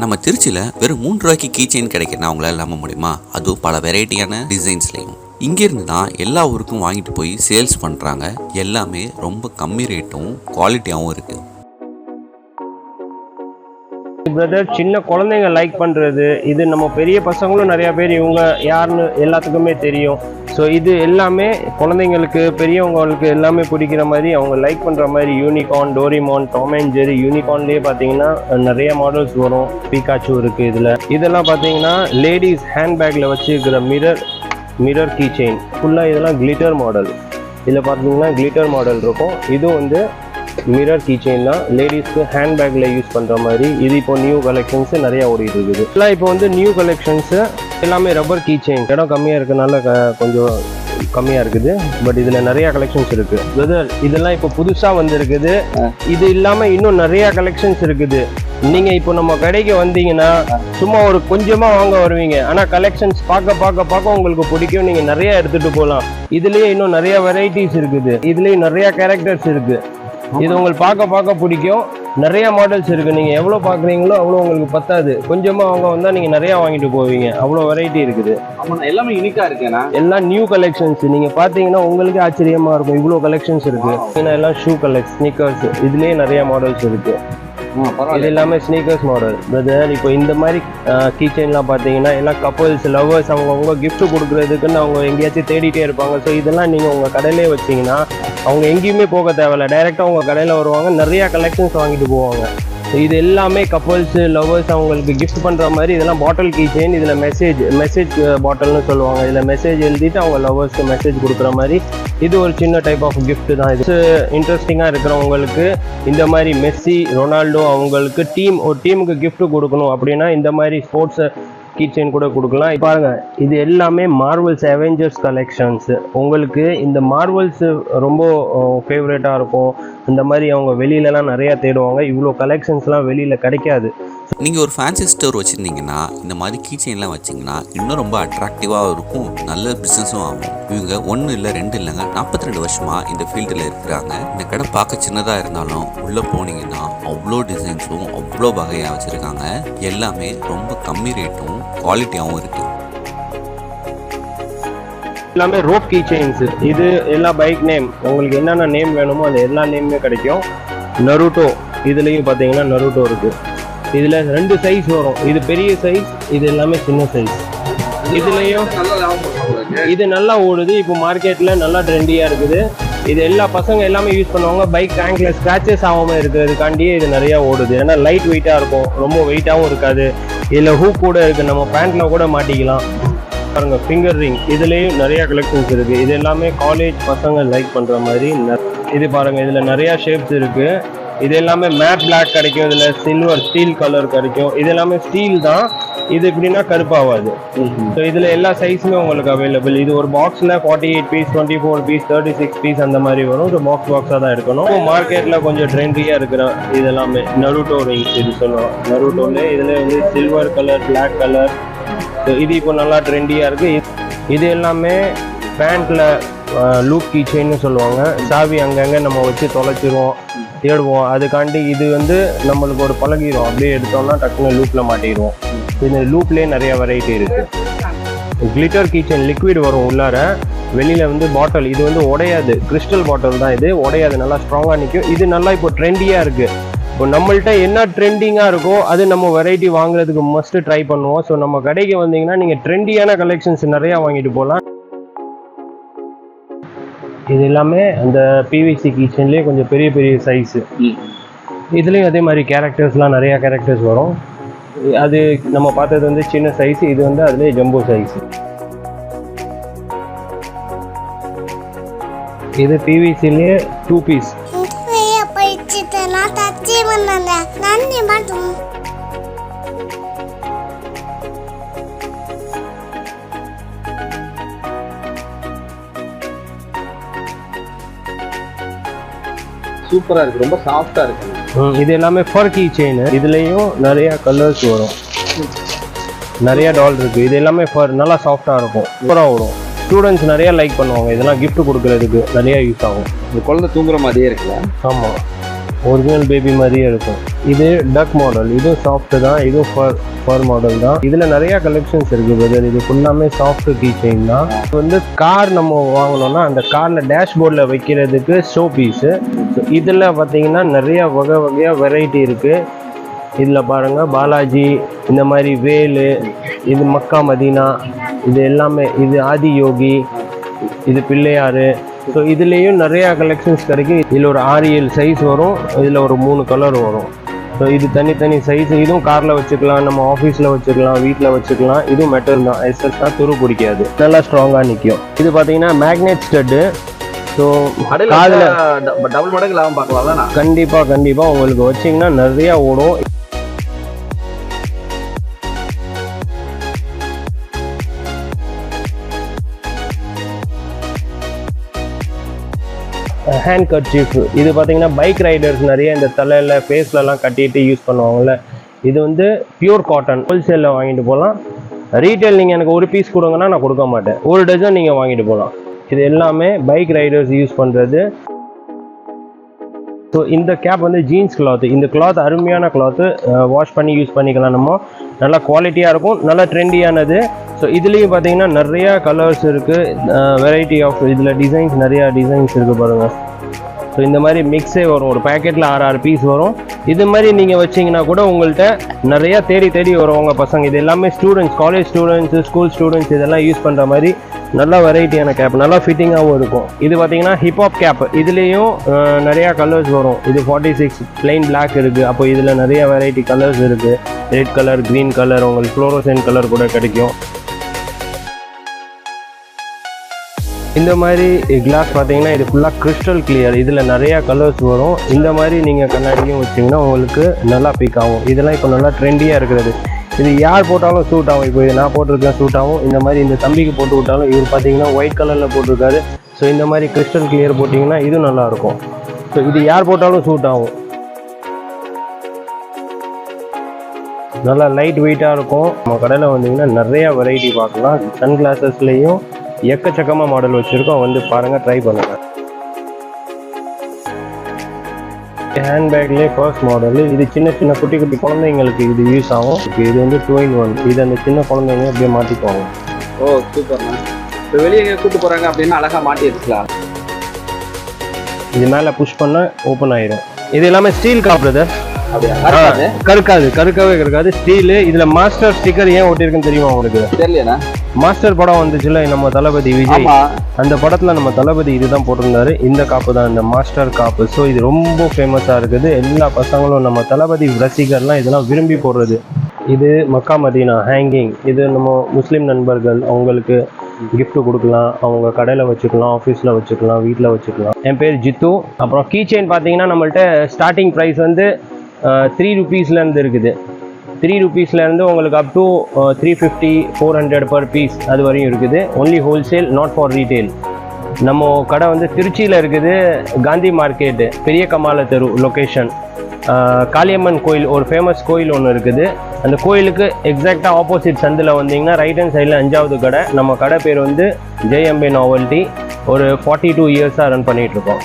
நம்ம திருச்சியில் வெறும் 3 ரூபாய்க்கு கீ செயின் கிடைக்குன்னா அவங்களால நம்ப முடியுமா? அதுவும் பல வெரைட்டியான டிசைன்ஸ்லையும். இங்கேருந்து தான் எல்லா ஊருக்கும் வாங்கிட்டு போய் சேல்ஸ் பண்ணுறாங்க. எல்லாமே ரொம்ப கம்மி ரேட்டும் குவாலிட்டியாகவும் இருக்குது. பிரதர், சின்ன குழந்தைங்க லைக் பண்ணுறது இது, நம்ம பெரிய பசங்களும் நிறையா பேர் இவங்க யாருன்னு எல்லாத்துக்குமே தெரியும். ஸோ இது எல்லாமே குழந்தைங்களுக்கு பெரியவங்களுக்கு எல்லாமே பிடிக்கிற மாதிரி அவங்க லைக் பண்ணுற மாதிரி unicorn, Doraemon, Tom and Jerry. யூனிகார்ன்லேயே பார்த்தீங்கன்னா நிறைய மாடல்ஸ் வரும். பிகாச்சு இருக்குது. இதெல்லாம் பார்த்தீங்கன்னா லேடிஸ் ஹேண்ட்பேக்கில் வச்சுருக்கிற மிரர் கீ செயின். ஃபுல்லாக இதெல்லாம் கிளிட்டர் மாடல். இதில் பார்த்தீங்கன்னா கிளிட்டர் மாடல் இருக்கும். இதுவும் வந்து மிரர் கீ செயின் தான். லேடிஸ்க்கு ஹேண்ட்பேக்கில் யூஸ் பண்ணுற மாதிரி. இது இப்போ நியூ கலெக்ஷன்ஸு நிறையா ஓடிட்டு இருக்குது. எல்லாம் இப்போ வந்து நியூ கலெக்ஷன்ஸு எல்லாமே ரப்பர் கீ செயின். இடம் கம்மியாக இருக்கிறதுனால கொஞ்சம் கம்மியாக இருக்குது. பட் இதில் நிறையா கலெக்ஷன்ஸ் இருக்குது. பிரதர், இதெல்லாம் இப்போ புதுசாக வந்துருக்குது. இது இல்லாமல் இன்னும் நிறையா கலெக்ஷன்ஸ் இருக்குது. நீங்கள் இப்போ நம்ம கடைக்கு வந்தீங்கன்னா சும்மா ஒரு கொஞ்சமாக வாங்க வருவீங்க. ஆனால் கலெக்ஷன்ஸ் பார்க்க உங்களுக்கு பிடிக்கும். நீங்கள் நிறையா எடுத்துகிட்டு போகலாம். இதுலேயே இன்னும் நிறையா வெரைட்டிஸ் இருக்குது. இதுலேயும் நிறையா கேரக்டர்ஸ் இருக்குது. இது உங்களுக்கு பார்க்க பிடிக்கும். நிறைய மாடல்ஸ் இருக்குது. நீங்கள் எவ்வளோ பார்க்குறீங்களோ அவ்வளோ உங்களுக்கு பத்தாது. கொஞ்சமாக அவங்க வந்தால் நீங்கள் நிறையா வாங்கிட்டு போவீங்க. அவ்வளோ வெரைட்டி இருக்குது. ஆமாம், எல்லாமே யூனிக்காக இருக்குண்ணா. எல்லாம் நியூ கலெக்ஷன்ஸ். நீங்கள் பார்த்தீங்கன்னா உங்களுக்கே ஆச்சரியமாக இருக்கும், இவ்வளோ கலெக்ஷன்ஸ் இருக்குது. ஏன்னா எல்லாம் ஷூ கலெக்ஷன், ஸ்னீக்கர்ஸ். இதுலேயே நிறைய மாடல்ஸ் இருக்குது. இது எல்லாமே ஸ்னீக்கர்ஸ் மாடல். பிரதர், இப்போ இந்த மாதிரி கீ செயின்லாம் பார்த்தீங்கன்னா எல்லாம் கப்புள்ஸ், லவ்வர்ஸ் அவங்க கிஃப்ட் கொடுக்குறதுக்குன்னு அவங்க எங்கேயாச்சும் தேடிட்டே இருப்பாங்க. ஸோ இதெல்லாம் நீங்கள் உங்கள் கடையிலே வச்சிங்கன்னா அவங்க எங்கேயுமே போக தேவையில்ல. டைரெக்டாக உங்கள் கடையில் வருவாங்க, நிறையா கலெக்ஷன்ஸ் வாங்கிட்டு போவாங்க. ஸோ இது எல்லாமே கப்புள்ஸு, லவ்வர்ஸ் அவங்களுக்கு கிஃப்ட் பண்ணுற மாதிரி. இதெல்லாம் பாட்டில் கீ செயின். இதில் மெசேஜ் பாட்டில்னு சொல்லுவாங்க. இதில் மெசேஜ் எழுதிட்டு அவங்க லவ்வர்ஸ்க்கு மெசேஜ் கொடுக்குற மாதிரி. இது ஒரு சின்ன டைப் ஆஃப் கிஃப்ட் தான். இது இன்ட்ரெஸ்டிங்காக இருக்கிறவங்களுக்கு இந்த மாதிரி மெஸ்ஸி, ரொனால்டோ அவங்களுக்கு ஒரு டீமுக்கு கிஃப்ட் கொடுக்கணும் அப்படின்னா இந்த மாதிரி ஸ்போர்ட்ஸ் கீ செயின் கூட கொடுக்கலாம். பாருங்க, இது எல்லாமே மார்வல்ஸ் அவெஞ்சர்ஸ் கலெக்ஷன்ஸ். உங்களுக்கு இந்த மார்வல்ஸ் ரொம்ப ஃபேவரேட்டாக இருக்கும். இந்த மாதிரி அவங்க வெளியிலலாம் நிறையா தேடுவாங்க. இவ்வளோ கலெக்ஷன்ஸ்லாம் வெளியில் கிடைக்காது. நீங்கள் ஒரு ஃபேன்சி ஸ்டோர் வச்சுருந்தீங்கன்னா இந்த மாதிரி கீ செயின்லாம் வச்சிங்கன்னா இன்னும் ரொம்ப அட்ராக்டிவாக இருக்கும். நல்ல பிஸ்னஸும் ஆகும். இவங்க 1 இல்லை 2 இல்லைங்க, 42 வருஷமாக இந்த ஃபீல்டில் இருக்கிறாங்க. இந்த கடை பார்க்க சின்னதாக இருந்தாலும் உள்ளே போனீங்கன்னா அவ்வளோ டிசைன்ஸும் அவ்வளோ வகையாக வச்சுருக்காங்க. எல்லாமே ரொம்ப கம்மி ரேட்டும் குவாலிட்டியாகவும் இருக்குது. எல்லாமே ரோப் கீ செயின்ஸ். இது எல்லா பைக் நேம், உங்களுக்கு என்னென்ன நேம் வேணுமோ அது எல்லா நேமுமே கிடைக்கும். நருட்டோ, இதுலேயும் பார்த்தீங்கன்னா நருட்டோ இருக்குது. இதில் 2 சைஸ் வரும். இது பெரிய சைஸ், இது எல்லாமே சின்ன சைஸ். இதுலேயும் இது நல்லா ஓடுது. இப்போ மார்க்கெட்டில் நல்லா ட்ரெண்டியாக இருக்குது. இது எல்லா பசங்க எல்லாமே யூஸ் பண்ணுவாங்க. பைக் டேங்கில் ஸ்க்ராச்சஸ் ஆகாமல் இருக்கிறதுக்காண்டியே இது நிறையா ஓடுது. ஏன்னா லைட் வெயிட்டாக இருக்கும், ரொம்ப வெயிட்டாகவும் இருக்காது. இதில் ஹூக் கூட இருக்குது, நம்ம பேண்ட்டில் கூட மாட்டிக்கலாம். பாருங்கள், ஃபிங்கர் ரிங். இதுலேயும் நிறையா கலெக்ஷன்ஸ் இருக்குது. இது எல்லாமே காலேஜ் பசங்க லைக் பண்ணுற மாதிரி. இது பாருங்கள், இதில் நிறையா ஷேப்ஸ் இருக்குது. இது எல்லாமே மேட் பிளாக் கிடைக்கும். இதில் சில்வர், ஸ்டீல் கலர் கிடைக்கும். இது எல்லாமே ஸ்டீல் தான். இது எப்படின்னா கருப்பாகாது. ஸோ இதில் எல்லா சைஸுமே உங்களுக்கு அவைலபிள். இது ஒரு பாக்ஸில் 48 பீஸ், 24 பீஸ், 36 பீஸ் அந்த மாதிரி வரும். ஸோ பாக்ஸாக தான் எடுக்கணும். மார்க்கெட்டில் கொஞ்சம் ட்ரெண்டியாக இருக்கிற இது எல்லாமே நருட்டோ ரிங்ஸ். இது சொல்லுவோம் நருட்டோவில். இதில் வந்து silver colour, black colour. So இது இப்போ நல்லா ட்ரெண்டியாக இருக்குது. இது எல்லாமே பேண்ட்டில் லூப் கீ செயின்னு சொல்லுவாங்க. சாவி அங்கங்கே நம்ம வச்சு தொலைச்சிருவோம், தேடுவோம். அதுக்காண்டி இது வந்து நம்மளுக்கு ஒரு பழகிடும். அப்படியே எடுத்தோம்னா டக்குன்னு லூப்பில் மாட்டிடுவோம். இந்த லூப்லேயே நிறைய வெரைட்டி இருக்குது. கிளிட்டர் கீ செயின் லிக்விட் வரும் உள்ளார. வெளியில் வந்து பாட்டில். இது வந்து உடையாது, கிறிஸ்டல் பாட்டில் தான். இது உடையாது, நல்லா ஸ்ட்ராங்காக நிற்கும். இது நல்லா இப்போ ட்ரெண்டியாக இருக்குது. இப்போ நம்மள்கிட்ட என்ன ட்ரெண்டிங்காக இருக்கோ அது நம்ம வெரைட்டி வாங்குறதுக்கு மஸ்ட்டு ட்ரை பண்ணுவோம். ஸோ நம்ம கடைக்கு வந்தீங்கன்னா நீங்கள் ட்ரெண்டியான கலெக்ஷன்ஸ் நிறையா வாங்கிட்டு போகலாம். இது எல்லாமே அந்த பிவிசி கிச்சன்லேயே கொஞ்சம் பெரிய பெரிய சைஸு. இதுலேயும் அதே மாதிரி கேரக்டர்ஸ்லாம் நிறையா கேரக்டர்ஸ் வரும். அது நம்ம பார்த்தது வந்து சின்ன சைஸ். இது வந்து அதுலேயே ஜம்போ சைஸு. இது பிவிசிலேயே 2 பீஸ். சூப்பராக இருக்குது, ரொம்ப சாஃப்டாக இருக்குது. இது எல்லாமே ஃபர் கீ செயின். இதுலேயும் நிறையா கலர்ஸ் வரும், நிறையா டால் இருக்குது. இது எல்லாமே ஃபர், நல்லா சாஃப்டாக இருக்கும், சூப்பராக வரும். ஸ்டூடெண்ட்ஸ் நிறையா லைக் பண்ணுவாங்க. இதெல்லாம் கிஃப்ட் கொடுக்குறதுக்கு நிறையா யூஸ் ஆகும். இந்த குழந்தை தூங்குற மாதிரியே இருக்குல்ல? ஆமாம், ஒரிஜினல் பேபி மாதிரியே இருக்கும். இது டக் மாடல், இதுவும் சாஃப்ட் தான், இதுவும் ஃபர் மாடல் தான். இதில் நிறையா கலெக்ஷன்ஸ் இருக்குது பிரதர். இது ஃபுல்லாமே சாஃப்ட் கீ செயின் தான். இது வந்து கார் நம்ம வாங்கினோம்னா அந்த காரில் டேஷ்போர்டில் வைக்கிறதுக்கு ஷோ பீஸு. ஸோ இதில் பார்த்தீங்கன்னா நிறையா வகையாக வெரைட்டி இருக்குது. இதில் பாருங்கள் பாலாஜி, இந்த மாதிரி வேலு, இது மக்கா மதீனா, இது எல்லாமே, இது ஆதி யோகி, இது பிள்ளையார். ஸோ இதுலேயும் நிறையா கலெக்ஷன்ஸ் கிடைக்கும். இதில் ஒரு 6-7 சைஸ் வரும், இதில் ஒரு 3 கலர் வரும். ஸோ இது தனித்தனி சைஸ். இதுவும் காரில் வச்சுக்கலாம், நம்ம ஆஃபீஸில் வச்சுக்கலாம், வீட்டில் வச்சுக்கலாம். இதுவும் மெட்டல் தான், எஸ்எஸ்னா துரு பிடிக்காது, நல்லா ஸ்ட்ராங்காக நிற்கும். இது பார்த்தீங்கன்னா மேக்னெட் ஸ்டட்டு. ஸோ காதில் டபுள் மடங்கு லாபம் பார்க்கலாம்ல. கண்டிப்பாக உங்களுக்கு வச்சிங்கன்னா நிறையா ஓடும். ஹேண்ட் கர்ச்சீஃப், இது பார்த்தீங்கன்னா பைக் ரைடர்ஸ் நிறைய இந்த தலையில் ஃபேஸ்லலாம் கட்டிட்டு யூஸ் பண்ணுவாங்கள்ல. இது வந்து பியூர் காட்டன், ஹோல்சேலில் வாங்கிட்டு போகலாம். ரீட்டைல் நீங்கள் எனக்கு ஒரு பீஸ் கொடுங்கன்னா நான் கொடுக்க மாட்டேன், ஒரு டஜன் நீங்கள் வாங்கிட்டு போகலாம். இது எல்லாமே பைக் ரைடர்ஸ் யூஸ் பண்ணுறது. ஸோ இந்த கேப் வந்து ஜீன்ஸ் கிளாத்து. இந்த கிளாத் அருமையான கிளாத்து, வாஷ் பண்ணி யூஸ் பண்ணிக்கலாம். நம்ம நல்லா குவாலிட்டியாக இருக்கும், நல்லா ட்ரெண்டியானது. ஸோ இதுலேயும் பார்த்தீங்கன்னா நிறையா கலர்ஸ் இருக்குது, வெரைட்டி ஆஃப் இதில் டிசைன்ஸ், நிறையா டிசைன்ஸ் இருக்குது பாருங்கள். ஸோ இந்த மாதிரி மிக்ஸே வரும், ஒரு பேக்கெட்டில் 6 பீஸ் வரும். இது மாதிரி நீங்கள் வச்சிங்கன்னா கூட உங்கள்கிட்ட நிறையா தேடி வரும் உங்கள் பசங்க. இது எல்லாமே students, college students, school students இதெல்லாம் யூஸ் பண்ணுற மாதிரி நல்லா வெரைட்டியான கேப், நல்லா ஃபிட்டிங்காகவும் இருக்கும். இது பார்த்தீங்கன்னா ஹிப்ஹாப் கேப், இதுலேயும் நிறையா கலர்ஸ் வரும். இது 46 பிளைன் பிளாக் இருக்குது. அப்போ இதில் நிறையா வெரைட்டி கலர்ஸ் இருக்குது. ரெட் கலர், க்ரீன் கலர், உங்களுக்கு ஃப்ளோரோசன்ட் கலர் கூட கிடைக்கும். இந்த மாதிரி கிளாஸ் பார்த்தீங்கன்னா இது ஃபுல்லாக கிறிஸ்டல் கிளியர், இதில் நிறையா கலர்ஸ் வரும். இந்த மாதிரி நீங்கள் கண்ணாடியும் வச்சிங்கன்னா உங்களுக்கு நல்லா பிக் ஆகும். இதெல்லாம் இப்போ நல்லா ட்ரெண்டியாக இருக்கிறது. இது யார் போட்டாலும் சூட் ஆகும். இப்போ நான் போட்டிருக்கேன் சூட் ஆகும். இந்த மாதிரி இந்த தம்பிக்கு போட்டு விட்டாலும், இவர் பார்த்தீங்கன்னா ஒயிட் கலரில் போட்டிருக்காரு. ஸோ இந்த மாதிரி கிறிஸ்டல் கிளியர் போட்டிங்கன்னா இதுவும் நல்லாயிருக்கும். ஸோ இது யார் போட்டாலும் சூட் ஆகும். நல்லா லைட் வெயிட்டாக இருக்கும். நம்ம கடையில் வந்தீங்கன்னா நிறையா வெரைட்டி பார்க்கலாம். சன் கிளாஸஸ்லேயும் எக்கச்சக்கமாக மாடல் வச்சுருக்கோம், வந்து பாருங்கள், ட்ரை பண்ணுங்கள். ஹேண்ட்பேக்லேயே ஃபர்ஸ்ட் மாடல். இது சின்ன குட்டி குழந்தைங்களுக்கு இது யூஸ் ஆகும். இது வந்து 2-in-1. இது அந்த சின்ன குழந்தைங்க அப்படியே மாட்டிக்குவாங்க. ஓ சூப்பர்ண்ணா. இப்போ வெளியே எங்கே கூப்பிட்டு போகிறாங்க அப்படின்னா அழகாக மாட்டி வச்சுக்கலாம். இது மேலே புஷ் பண்ண ஓப்பன் ஆயிடும். இது எல்லாமே ஸ்டீல் காப்புறது, கருக்கவே இருக்காது, ஸ்டீலு. இதில் மாஸ்டர் ஸ்டிக்கர் ஏன் ஒட்டியிருக்குன்னு தெரியுமா உங்களுக்கு? தெரியலண்ணா. மாஸ்டர் படம் வந்துச்சுல நம்ம தளபதி விஜய், அந்த படத்தில் நம்ம தளபதி இதுதான் போட்டிருந்தாரு. இந்த காப்பு தான் இந்த மாஸ்டர் காப்பு. ஸோ இது ரொம்ப ஃபேமஸாக இருக்குது. எல்லா பசங்களும் நம்ம தளபதி ரசிகர்லாம் இதெல்லாம் விரும்பி போடுறது. இது மக்கா மதீனா ஹேங்கிங். இது நம்ம முஸ்லீம் நண்பர்கள் அவங்களுக்கு gift கொடுக்கலாம், அவங்க கடையில் வச்சுக்கலாம், ஆஃபீஸில் வச்சுக்கலாம், வீட்டில் வச்சுக்கலாம். என் பேர் ஜித்து. அப்புறம் கீ செயின் பார்த்தீங்கன்னா நம்மள்ட்ட ஸ்டார்டிங் ப்ரைஸ் வந்து 3 ரூபீஸ்லேருந்து இருக்குது. 3 ரூபீஸ்லேருந்து உங்களுக்கு அப் டு 350, 400 பர் பீஸ் அது வரையும் இருக்குது. Only wholesale, not for retail. நம்ம கடை வந்து திருச்சியில் இருக்குது, காந்தி மார்க்கெட்டு, பெரிய கமால தெரு லொக்கேஷன். காளியம்மன் கோயில், ஒரு ஃபேமஸ் கோயில் ஒன்று இருக்குது. அந்த கோயிலுக்கு எக்ஸாக்டாக ஆப்போசிட் சந்தில் வந்தீங்கன்னா ரைட் ஹேண்ட் சைடில் 5வது கடை. நம்ம கடை பேர் வந்து ஜெய் அம்பே நாவல்ட்டி. ஒரு 42 இயர்ஸாக ரன் பண்ணிகிட்ருக்கோம்.